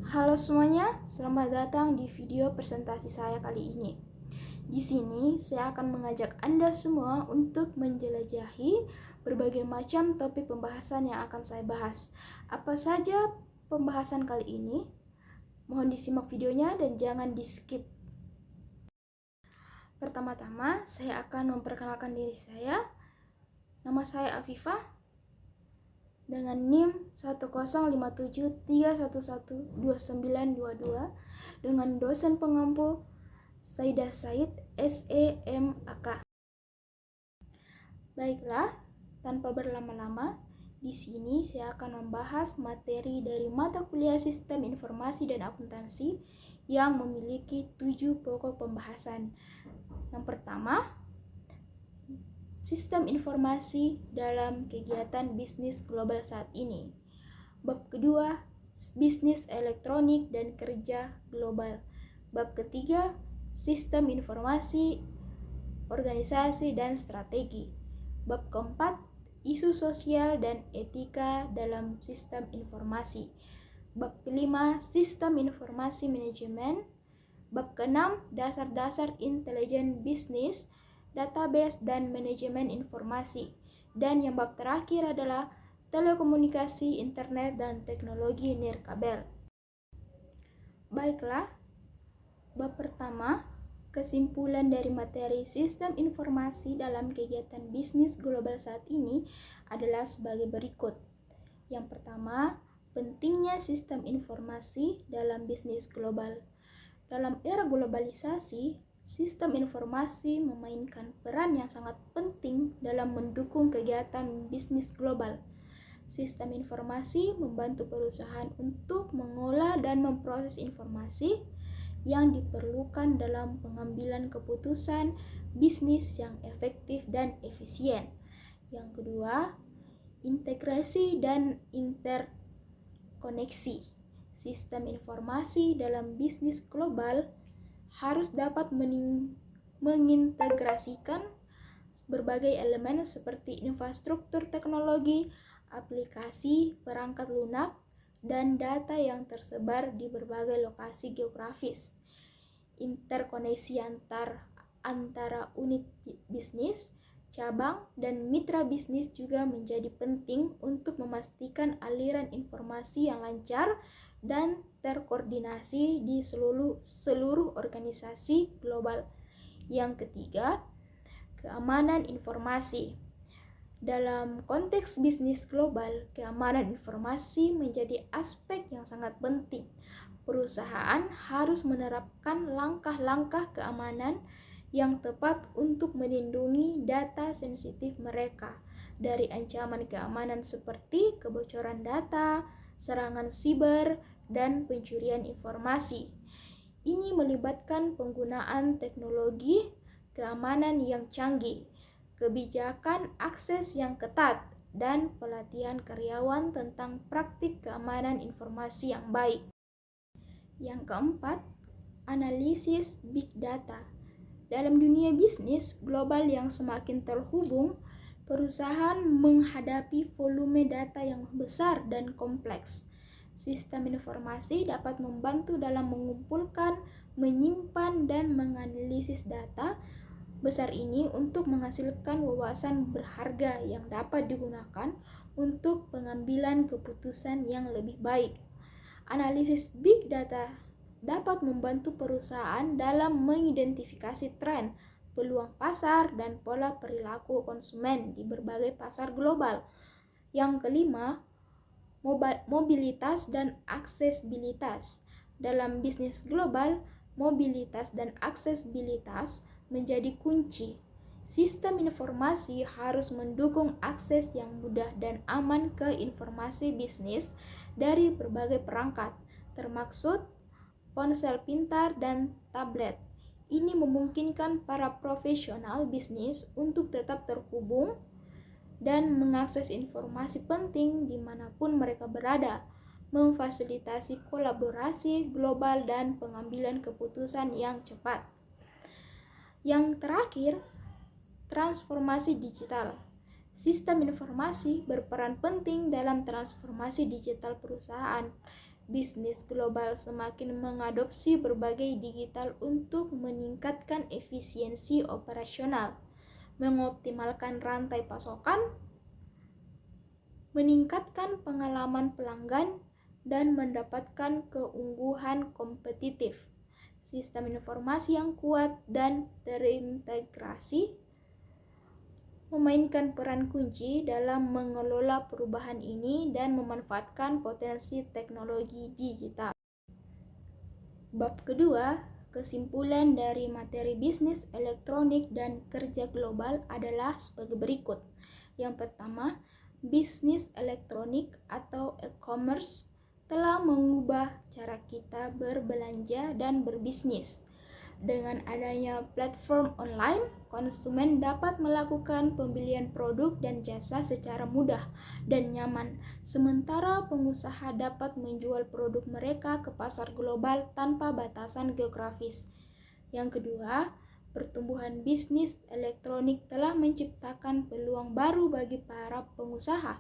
Halo semuanya, selamat datang di video presentasi saya kali ini. Di sini saya akan mengajak Anda semua untuk menjelajahi berbagai macam topik pembahasan yang akan saya bahas. Apa saja pembahasan kali ini? Mohon disimak videonya dan jangan di-skip. Pertama-tama, saya akan memperkenalkan diri saya. Nama saya Afifah dengan NIM 10573112922 dengan dosen pengampu Saidah Said SEMAK. Baiklah, tanpa berlama-lama, di sini saya akan membahas materi dari mata kuliah Sistem Informasi dan Akuntansi yang memiliki 7 pokok pembahasan. Yang pertama, Sistem informasi dalam kegiatan bisnis global saat ini. Bab kedua, bisnis elektronik dan kerja global. Bab ketiga, sistem informasi, organisasi dan strategi. Bab keempat, isu sosial dan etika dalam sistem informasi. Bab kelima, sistem informasi manajemen. Bab keenam, dasar-dasar intelijen bisnis, database dan manajemen informasi. Dan yang bab terakhir adalah telekomunikasi, internet, dan teknologi nirkabel. Baiklah, bab pertama, kesimpulan dari materi sistem informasi dalam kegiatan bisnis global saat ini adalah sebagai berikut. Yang pertama, pentingnya sistem informasi dalam bisnis global. Dalam era globalisasi, sistem informasi memainkan peran yang sangat penting dalam mendukung kegiatan bisnis global. Sistem informasi membantu perusahaan untuk mengolah dan memproses informasi yang diperlukan dalam pengambilan keputusan bisnis yang efektif dan efisien. Yang kedua, integrasi dan interkoneksi. Sistem informasi dalam bisnis global harus dapat mengintegrasikan berbagai elemen seperti infrastruktur teknologi, aplikasi, perangkat lunak, dan data yang tersebar di berbagai lokasi geografis. Interkoneksi antara unit bisnis, cabang, dan mitra bisnis juga menjadi penting untuk memastikan aliran informasi yang lancar dan terkoordinasi di seluruh organisasi global. Yang ketiga, keamanan informasi. Dalam konteks bisnis global, keamanan informasi menjadi aspek yang sangat penting. Perusahaan harus menerapkan langkah-langkah keamanan yang tepat untuk melindungi data sensitif mereka dari ancaman keamanan seperti kebocoran data, serangan siber, dan pencurian informasi. Ini melibatkan penggunaan teknologi keamanan yang canggih, kebijakan akses yang ketat, dan pelatihan karyawan tentang praktik keamanan informasi yang baik. Yang keempat, analisis big data. Dalam dunia bisnis global yang semakin terhubung, perusahaan menghadapi volume data yang besar dan kompleks. Sistem informasi dapat membantu dalam mengumpulkan, menyimpan, dan menganalisis data besar ini untuk menghasilkan wawasan berharga yang dapat digunakan untuk pengambilan keputusan yang lebih baik. Analisis big data dapat membantu perusahaan dalam mengidentifikasi tren, peluang pasar, dan pola perilaku konsumen di berbagai pasar global. Yang kelima, mobilitas dan aksesibilitas. Dalam bisnis global, mobilitas dan aksesibilitas menjadi kunci. Sistem informasi harus mendukung akses yang mudah dan aman ke informasi bisnis dari berbagai perangkat, termasuk ponsel pintar dan tablet. Ini memungkinkan para profesional bisnis untuk tetap terhubung dan mengakses informasi penting dimanapun mereka berada, memfasilitasi kolaborasi global dan pengambilan keputusan yang cepat. Yang terakhir, transformasi digital. Sistem informasi berperan penting dalam transformasi digital perusahaan. bisnis global semakin mengadopsi berbagai digital untuk meningkatkan efisiensi operasional, mengoptimalkan rantai pasokan, meningkatkan pengalaman pelanggan, dan mendapatkan keunggulan kompetitif. Sistem informasi yang kuat dan terintegrasi memainkan peran kunci dalam mengelola perubahan ini dan memanfaatkan potensi teknologi digital. Bab kedua, kesimpulan dari materi bisnis elektronik dan kerja global adalah sebagai berikut. Yang pertama, bisnis elektronik atau e-commerce telah mengubah cara kita berbelanja dan berbisnis. Dengan adanya platform online, konsumen dapat melakukan pembelian produk dan jasa secara mudah dan nyaman, sementara pengusaha dapat menjual produk mereka ke pasar global tanpa batasan geografis. Yang kedua, pertumbuhan bisnis elektronik telah menciptakan peluang baru bagi para pengusaha.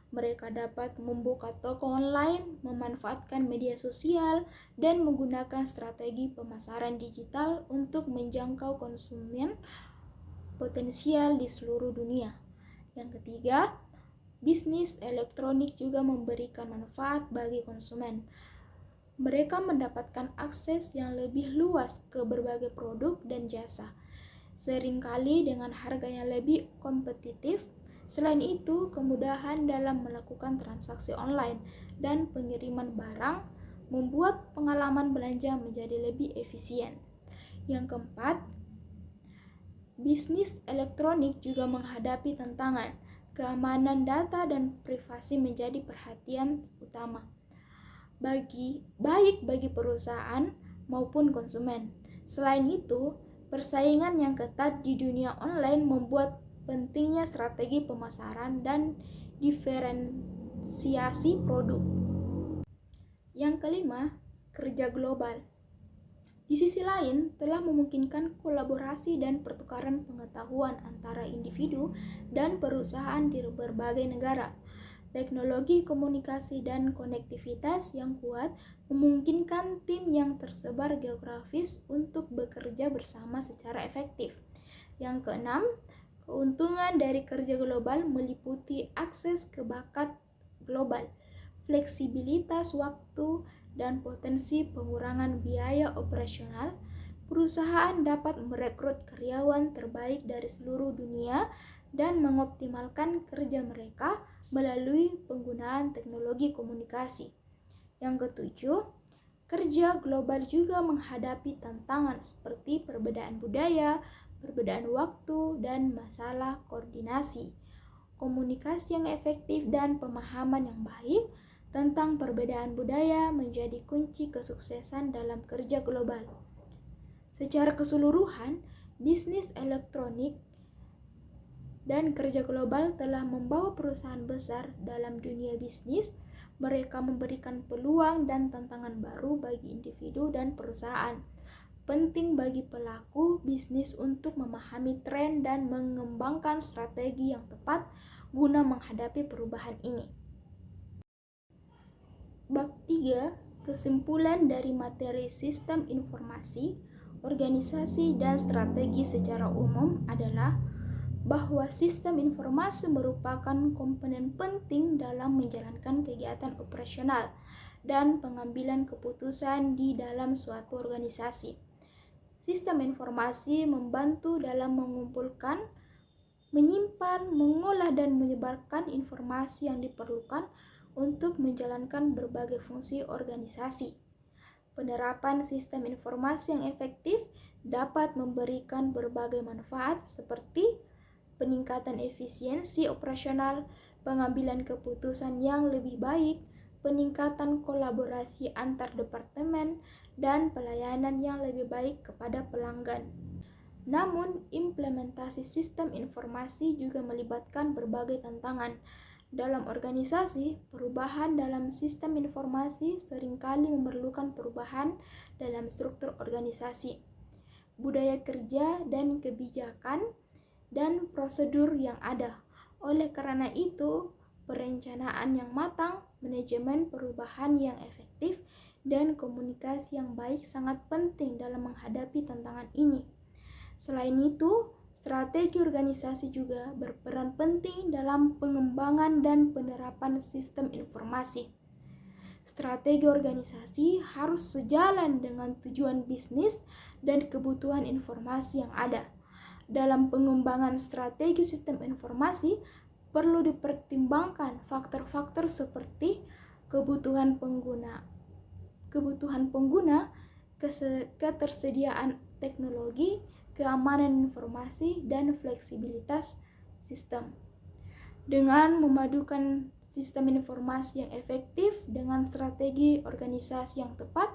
Mereka dapat membuka toko online, memanfaatkan media sosial, dan menggunakan strategi pemasaran digital untuk menjangkau konsumen potensial di seluruh dunia. Yang ketiga, bisnis elektronik juga memberikan manfaat bagi konsumen. Mereka mendapatkan akses yang lebih luas ke berbagai produk dan jasa, seringkali dengan harga yang lebih kompetitif. Selain itu, kemudahan dalam melakukan transaksi online dan pengiriman barang membuat pengalaman belanja menjadi lebih efisien. Yang keempat, bisnis elektronik juga menghadapi tantangan. Keamanan data dan privasi menjadi perhatian utama baik bagi perusahaan maupun konsumen. Selain itu, persaingan yang ketat di dunia online membuat pentingnya strategi pemasaran dan diferensiasi produk. Yang kelima, kerja global. Di sisi lain, telah memungkinkan kolaborasi dan pertukaran pengetahuan antara individu dan perusahaan di berbagai negara. Teknologi komunikasi dan konektivitas yang kuat memungkinkan tim yang tersebar geografis untuk bekerja bersama secara efektif. Yang keenam, keuntungan dari kerja global meliputi akses ke bakat global, fleksibilitas waktu, dan potensi pengurangan biaya operasional. Perusahaan dapat merekrut karyawan terbaik dari seluruh dunia dan mengoptimalkan kerja mereka melalui penggunaan teknologi komunikasi. Yang ketujuh, kerja global juga menghadapi tantangan seperti perbedaan budaya, perbedaan waktu, dan masalah koordinasi. Komunikasi yang efektif dan pemahaman yang baik tentang perbedaan budaya menjadi kunci kesuksesan dalam kerja global. Secara keseluruhan, bisnis elektronik dan kerja global telah membawa perusahaan besar dalam dunia bisnis. Mereka memberikan peluang dan tantangan baru bagi individu dan perusahaan. Penting bagi pelaku bisnis untuk memahami tren dan mengembangkan strategi yang tepat guna menghadapi perubahan ini. Bab 3, kesimpulan dari materi sistem informasi, organisasi, dan strategi secara umum adalah bahwa sistem informasi merupakan komponen penting dalam menjalankan kegiatan operasional dan pengambilan keputusan di dalam suatu organisasi. Sistem informasi membantu dalam mengumpulkan, menyimpan, mengolah, dan menyebarkan informasi yang diperlukan untuk menjalankan berbagai fungsi organisasi. Penerapan sistem informasi yang efektif dapat memberikan berbagai manfaat seperti peningkatan efisiensi operasional, pengambilan keputusan yang lebih baik, peningkatan kolaborasi antar departemen, dan pelayanan yang lebih baik kepada pelanggan. Namun, implementasi sistem informasi juga melibatkan berbagai tantangan. Dalam organisasi, perubahan dalam sistem informasi seringkali memerlukan perubahan dalam struktur organisasi, budaya kerja, dan kebijakan dan prosedur yang ada. Oleh karena itu, perencanaan yang matang, manajemen perubahan yang efektif, dan komunikasi yang baik sangat penting dalam menghadapi tantangan ini. Selain itu, strategi organisasi juga berperan penting dalam pengembangan dan penerapan sistem informasi. Strategi organisasi harus sejalan dengan tujuan bisnis dan kebutuhan informasi yang ada. Dalam pengembangan strategi sistem informasi, perlu dipertimbangkan faktor-faktor seperti kebutuhan pengguna, ketersediaan teknologi, keamanan informasi, dan fleksibilitas sistem. Dengan memadukan sistem informasi yang efektif dengan strategi organisasi yang tepat,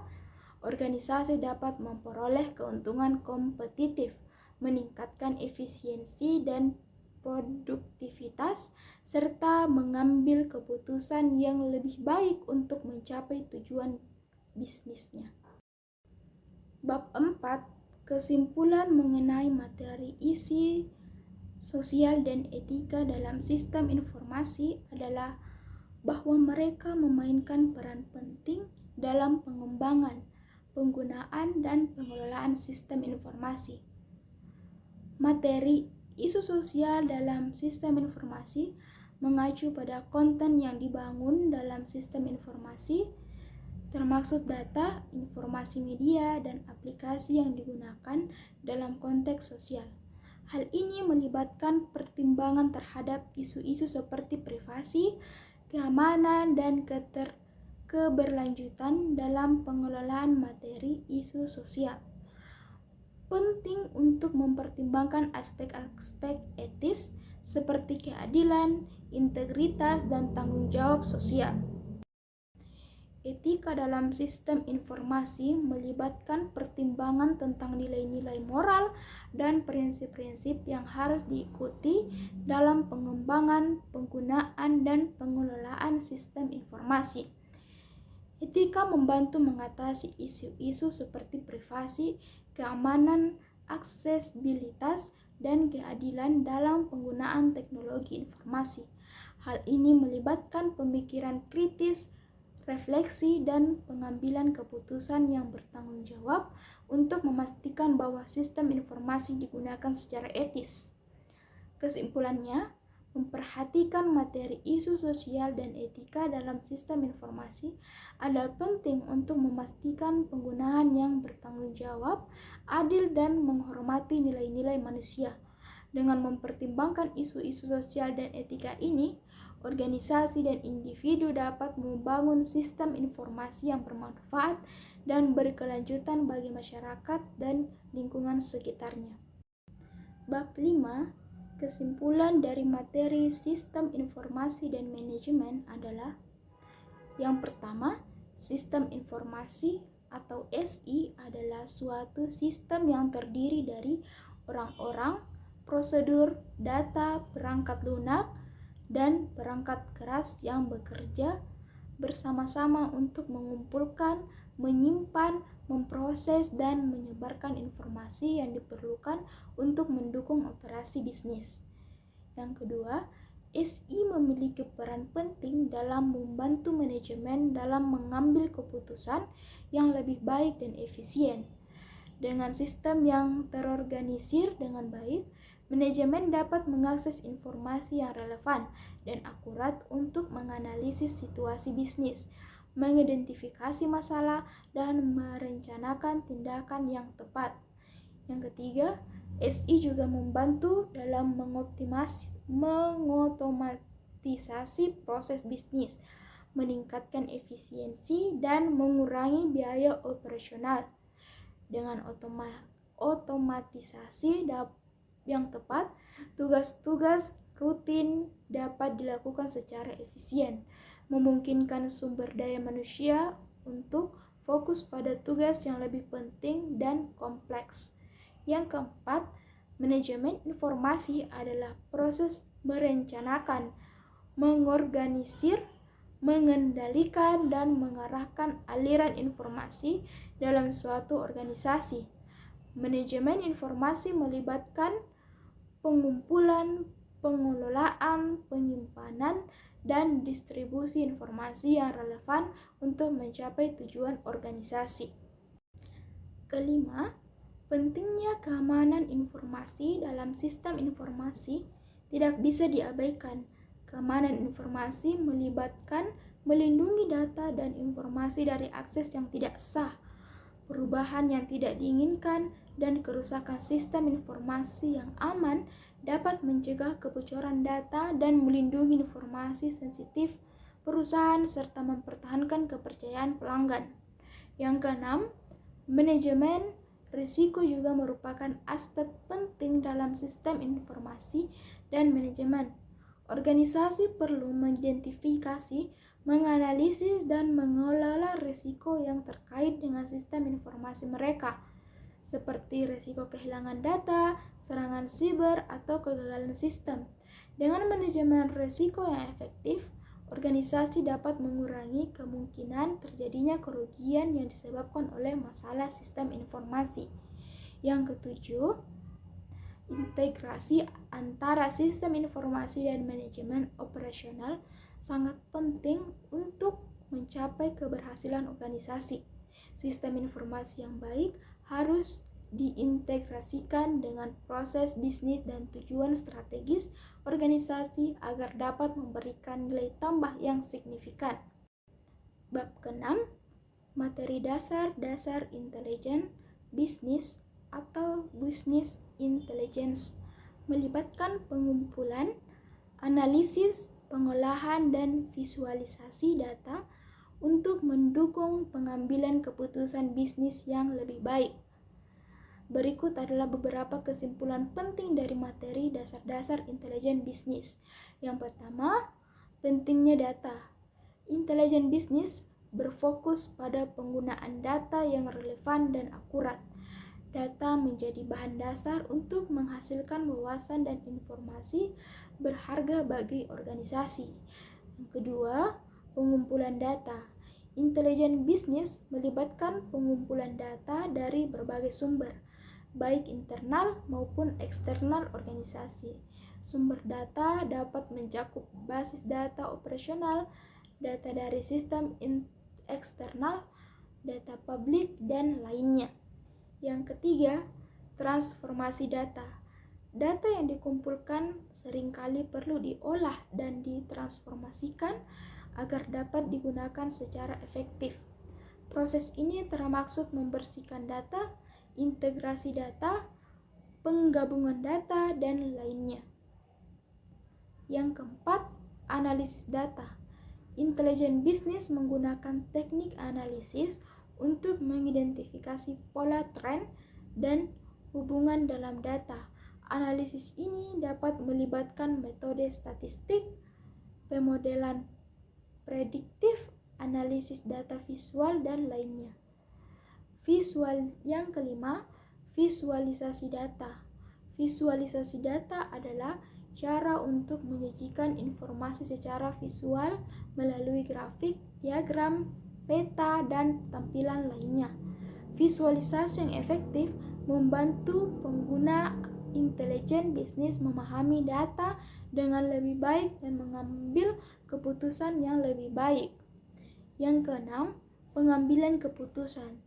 organisasi dapat memperoleh keuntungan kompetitif, meningkatkan efisiensi dan produktivitas, serta mengambil keputusan yang lebih baik untuk mencapai tujuan bisnisnya. Bab 4. Kesimpulan mengenai materi isi sosial dan etika dalam sistem informasi adalah bahwa mereka memainkan peran penting dalam pengembangan, penggunaan, dan pengelolaan sistem informasi. Materi isu sosial dalam sistem informasi mengacu pada konten yang dibangun dalam sistem informasi, termasuk data, informasi media, dan aplikasi yang digunakan dalam konteks sosial. Hal ini melibatkan pertimbangan terhadap isu-isu seperti privasi, keamanan, dan keberlanjutan dalam pengelolaan materi isu sosial. Penting untuk mempertimbangkan aspek-aspek etis seperti keadilan, integritas, dan tanggung jawab sosial. Etika dalam sistem informasi melibatkan pertimbangan tentang nilai-nilai moral dan prinsip-prinsip yang harus diikuti dalam pengembangan, penggunaan, dan pengelolaan sistem informasi. Etika membantu mengatasi isu-isu seperti privasi, keamanan, aksesibilitas, dan keadilan dalam penggunaan teknologi informasi. Hal ini melibatkan pemikiran kritis, refleksi, dan pengambilan keputusan yang bertanggung jawab untuk memastikan bahwa sistem informasi digunakan secara etis. Kesimpulannya, memperhatikan materi isu sosial dan etika dalam sistem informasi adalah penting untuk memastikan penggunaan yang bertanggung jawab, adil, dan menghormati nilai-nilai manusia. Dengan mempertimbangkan isu-isu sosial dan etika ini, organisasi dan individu dapat membangun sistem informasi yang bermanfaat dan berkelanjutan bagi masyarakat dan lingkungan sekitarnya. Bab 5. Kesimpulan dari materi sistem informasi dan manajemen adalah: yang pertama, sistem informasi atau SI adalah suatu sistem yang terdiri dari orang-orang, prosedur, data, perangkat lunak, dan perangkat keras yang bekerja bersama-sama untuk mengumpulkan, menyimpan, memproses, dan menyebarkan informasi yang diperlukan untuk mendukung operasi bisnis. Yang kedua, SI memiliki peran penting dalam membantu manajemen dalam mengambil keputusan yang lebih baik dan efisien. Dengan sistem yang terorganisir dengan baik, manajemen dapat mengakses informasi yang relevan dan akurat untuk menganalisis situasi bisnis, mengidentifikasi masalah, dan merencanakan tindakan yang tepat. Yang ketiga, SI juga membantu dalam mengotomatisasi proses bisnis, meningkatkan efisiensi, dan mengurangi biaya operasional. Dengan otomatisasi yang tepat, tugas-tugas rutin dapat dilakukan secara efisien, memungkinkan sumber daya manusia untuk fokus pada tugas yang lebih penting dan kompleks. Yang keempat, manajemen informasi adalah proses merencanakan, mengorganisir, mengendalikan, dan mengarahkan aliran informasi dalam suatu organisasi. Manajemen informasi melibatkan pengumpulan, pengelolaan, penyimpanan, dan distribusi informasi yang relevan untuk mencapai tujuan organisasi. Kelima, pentingnya keamanan informasi dalam sistem informasi tidak bisa diabaikan. Keamanan informasi melibatkan melindungi data dan informasi dari akses yang tidak sah, perubahan yang tidak diinginkan, dan kerusakan. Sistem informasi yang aman dapat mencegah kebocoran data dan melindungi informasi sensitif perusahaan serta mempertahankan kepercayaan pelanggan. Yang keenam, manajemen risiko juga merupakan aspek penting dalam sistem informasi dan manajemen. Organisasi perlu mengidentifikasi, menganalisis, dan mengelola risiko yang terkait dengan sistem informasi mereka, seperti risiko kehilangan data, serangan siber, atau kegagalan sistem. Dengan manajemen risiko yang efektif, organisasi dapat mengurangi kemungkinan terjadinya kerugian yang disebabkan oleh masalah sistem informasi. Yang ketujuh, integrasi antara sistem informasi dan manajemen operasional sangat penting untuk mencapai keberhasilan organisasi. Sistem informasi yang baik harus diintegrasikan dengan proses bisnis dan tujuan strategis organisasi agar dapat memberikan nilai tambah yang signifikan. Bab ke-6, materi dasar intelijen bisnis atau business intelligence melibatkan pengumpulan, analisis, pengolahan, dan visualisasi data untuk mendukung pengambilan keputusan bisnis yang lebih baik. Berikut adalah beberapa kesimpulan penting dari materi dasar intelijen bisnis. Yang pertama, pentingnya data. Intelijen bisnis berfokus pada penggunaan data yang relevan dan akurat. Data menjadi bahan dasar untuk menghasilkan wawasan dan informasi berharga bagi organisasi. Yang kedua, pengumpulan data. Intelijen bisnis melibatkan pengumpulan data dari berbagai sumber, baik internal maupun eksternal organisasi. Sumber data dapat mencakup basis data operasional, data dari sistem eksternal, data publik, dan lainnya. Yang ketiga, transformasi data. Data yang dikumpulkan seringkali perlu diolah dan ditransformasikan agar dapat digunakan secara efektif. Proses ini termaksud membersihkan data, integrasi data, penggabungan data, dan lainnya. Yang keempat, analisis data. Intelijen bisnis menggunakan teknik analisis untuk mengidentifikasi pola tren dan hubungan dalam data. Analisis ini dapat melibatkan metode statistik, pemodelan prediktif, analisis data visual, dan lainnya. Yang kelima, visualisasi data. Visualisasi data adalah cara untuk menyajikan informasi secara visual melalui grafik, diagram, peta, dan tampilan lainnya. Visualisasi yang efektif membantu pengguna intelijen bisnis memahami data dengan lebih baik dan mengambil keputusan yang lebih baik. Yang keenam, pengambilan keputusan.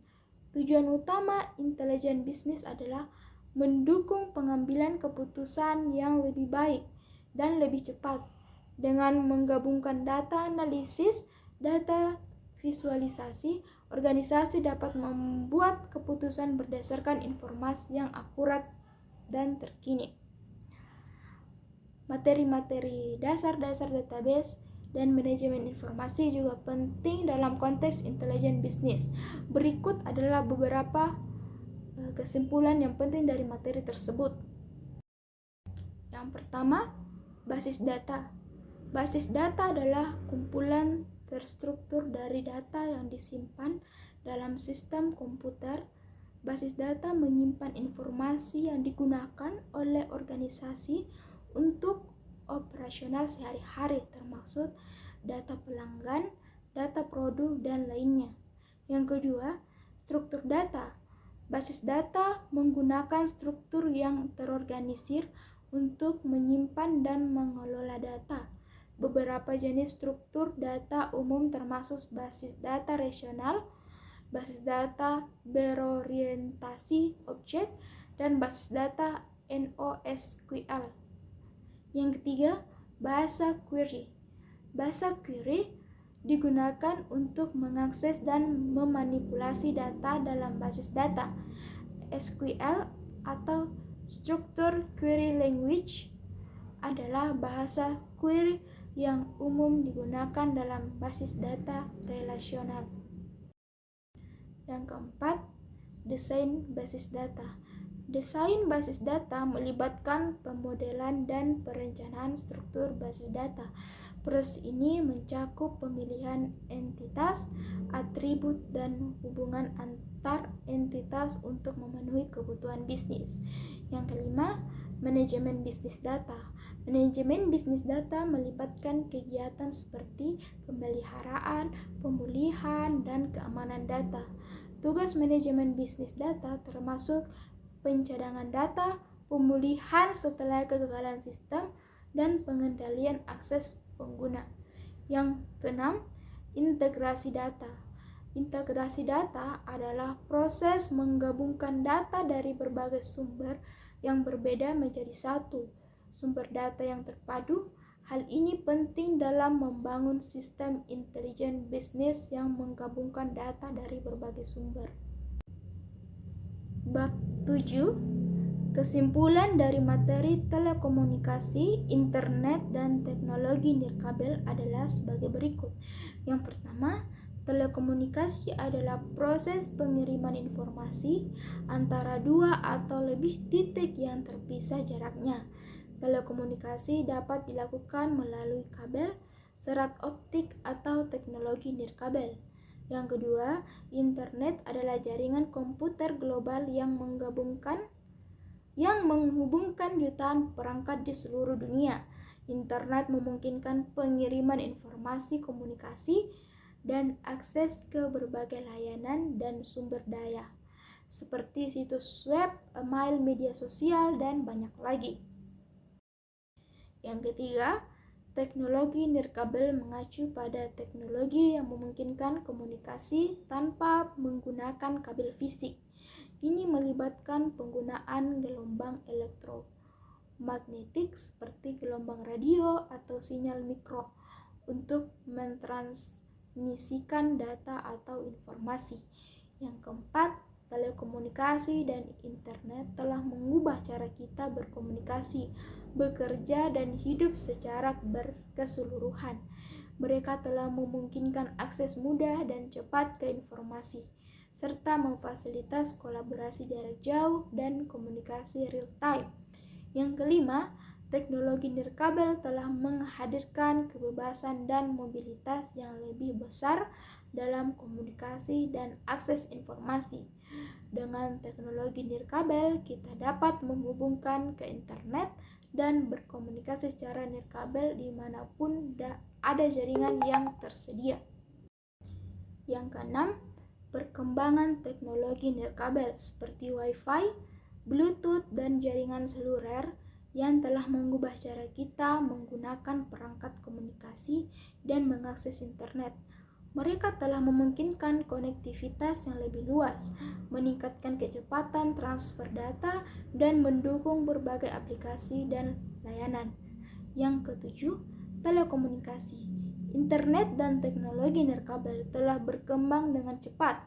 Tujuan utama intelijen bisnis adalah mendukung pengambilan keputusan yang lebih baik dan lebih cepat. Dengan menggabungkan data analisis, data visualisasi, organisasi dapat membuat keputusan berdasarkan informasi yang akurat dan terkini. Materi-materi dasar database dan manajemen informasi juga penting dalam konteks intelijen bisnis. Berikut adalah beberapa kesimpulan yang penting dari materi tersebut. Yang pertama, basis data. Basis data adalah kumpulan terstruktur dari data yang disimpan dalam sistem komputer. Basis data menyimpan informasi yang digunakan oleh organisasi untuk operasional sehari-hari, termasuk data pelanggan, data produk, dan lainnya. Yang kedua, struktur data. Basis data menggunakan struktur yang terorganisir untuk menyimpan dan mengelola data. beberapa jenis struktur data umum termasuk basis data relasional, basis data berorientasi objek, dan basis data NoSQL. Yang ketiga, bahasa query. Bahasa query digunakan untuk mengakses dan memanipulasi data dalam basis data. SQL atau Structured Query Language adalah bahasa query yang umum digunakan dalam basis data relasional. Yang keempat, desain basis data. Desain basis data melibatkan pemodelan dan perencanaan struktur basis data. Proses ini mencakup pemilihan entitas, atribut, dan hubungan antar entitas untuk memenuhi kebutuhan bisnis. Yang kelima, manajemen bisnis data. Manajemen bisnis data melibatkan kegiatan seperti pemeliharaan, pemulihan, dan keamanan data. Tugas manajemen bisnis data termasuk pencadangan data, pemulihan setelah kegagalan sistem, dan pengendalian akses pengguna. Yang keenam, integrasi data. Integrasi data adalah proses menggabungkan data dari berbagai sumber yang berbeda menjadi satu sumber data yang terpadu. Hal ini penting dalam membangun sistem intelijen bisnis yang menggabungkan data dari berbagai sumber. Bab 7. Kesimpulan dari materi telekomunikasi, internet, dan teknologi nirkabel adalah sebagai berikut. Yang pertama, telekomunikasi adalah proses pengiriman informasi antara dua atau lebih titik yang terpisah jaraknya. Telekomunikasi dapat dilakukan melalui kabel, serat optik, atau teknologi nirkabel. Yang kedua, internet adalah jaringan komputer global yang menghubungkan jutaan perangkat di seluruh dunia. Internet memungkinkan pengiriman informasi komunikasi dan akses ke berbagai layanan dan sumber daya, seperti situs web, email, media sosial, dan banyak lagi. Yang ketiga, teknologi nirkabel mengacu pada teknologi yang memungkinkan komunikasi tanpa menggunakan kabel fisik. Ini melibatkan penggunaan gelombang elektromagnetik seperti gelombang radio atau sinyal mikro untuk mentransmisikan data atau informasi. Yang keempat, telekomunikasi dan internet telah mengubah cara kita berkomunikasi, bekerja, dan hidup secara berkeseluruhan. Mereka telah memungkinkan akses mudah dan cepat ke informasi, serta memfasilitasi kolaborasi jarak jauh dan komunikasi real time. Yang kelima, teknologi nirkabel telah menghadirkan kebebasan dan mobilitas yang lebih besar dalam komunikasi dan akses informasi. Dengan teknologi nirkabel, kita dapat menghubungkan ke internet dan berkomunikasi secara nirkabel dimanapun ada jaringan yang tersedia. Yang keenam, perkembangan teknologi nirkabel seperti Wi-Fi, Bluetooth, dan jaringan seluler yang telah mengubah cara kita menggunakan perangkat komunikasi dan mengakses internet. Mereka telah memungkinkan konektivitas yang lebih luas, meningkatkan kecepatan transfer data, dan mendukung berbagai aplikasi dan layanan. Yang ketujuh, telekomunikasi. Internet dan teknologi nirkabel telah berkembang dengan cepat.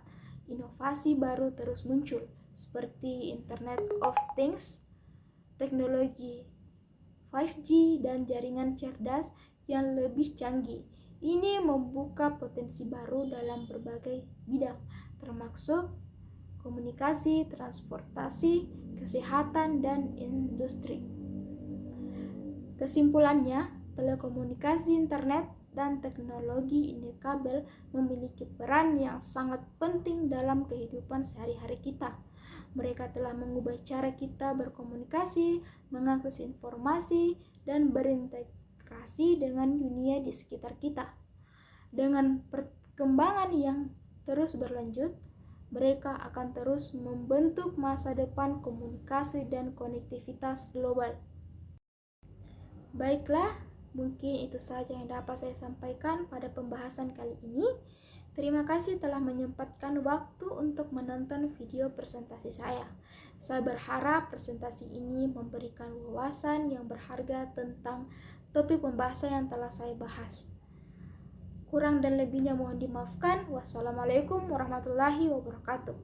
Inovasi baru terus muncul, seperti Internet of Things, teknologi 5G, dan jaringan cerdas yang lebih canggih. Ini membuka potensi baru dalam berbagai bidang, termasuk komunikasi, transportasi, kesehatan, dan industri. Kesimpulannya, telekomunikasi, internet, dan teknologi nirkabel memiliki peran yang sangat penting dalam kehidupan sehari-hari kita. Mereka telah mengubah cara kita berkomunikasi, mengakses informasi, dan berintegrasi dengan dunia di sekitar kita. Dengan perkembangan yang terus berlanjut, mereka akan terus membentuk masa depan komunikasi dan konektivitas global. Baiklah, Mungkin itu saja yang dapat saya sampaikan pada pembahasan kali ini. Terima kasih telah menyempatkan waktu untuk menonton video presentasi saya. Saya berharap presentasi ini memberikan wawasan yang berharga tentang topik pembahasan yang telah saya bahas. Kurang dan lebihnya mohon dimaafkan. Wassalamualaikum warahmatullahi wabarakatuh.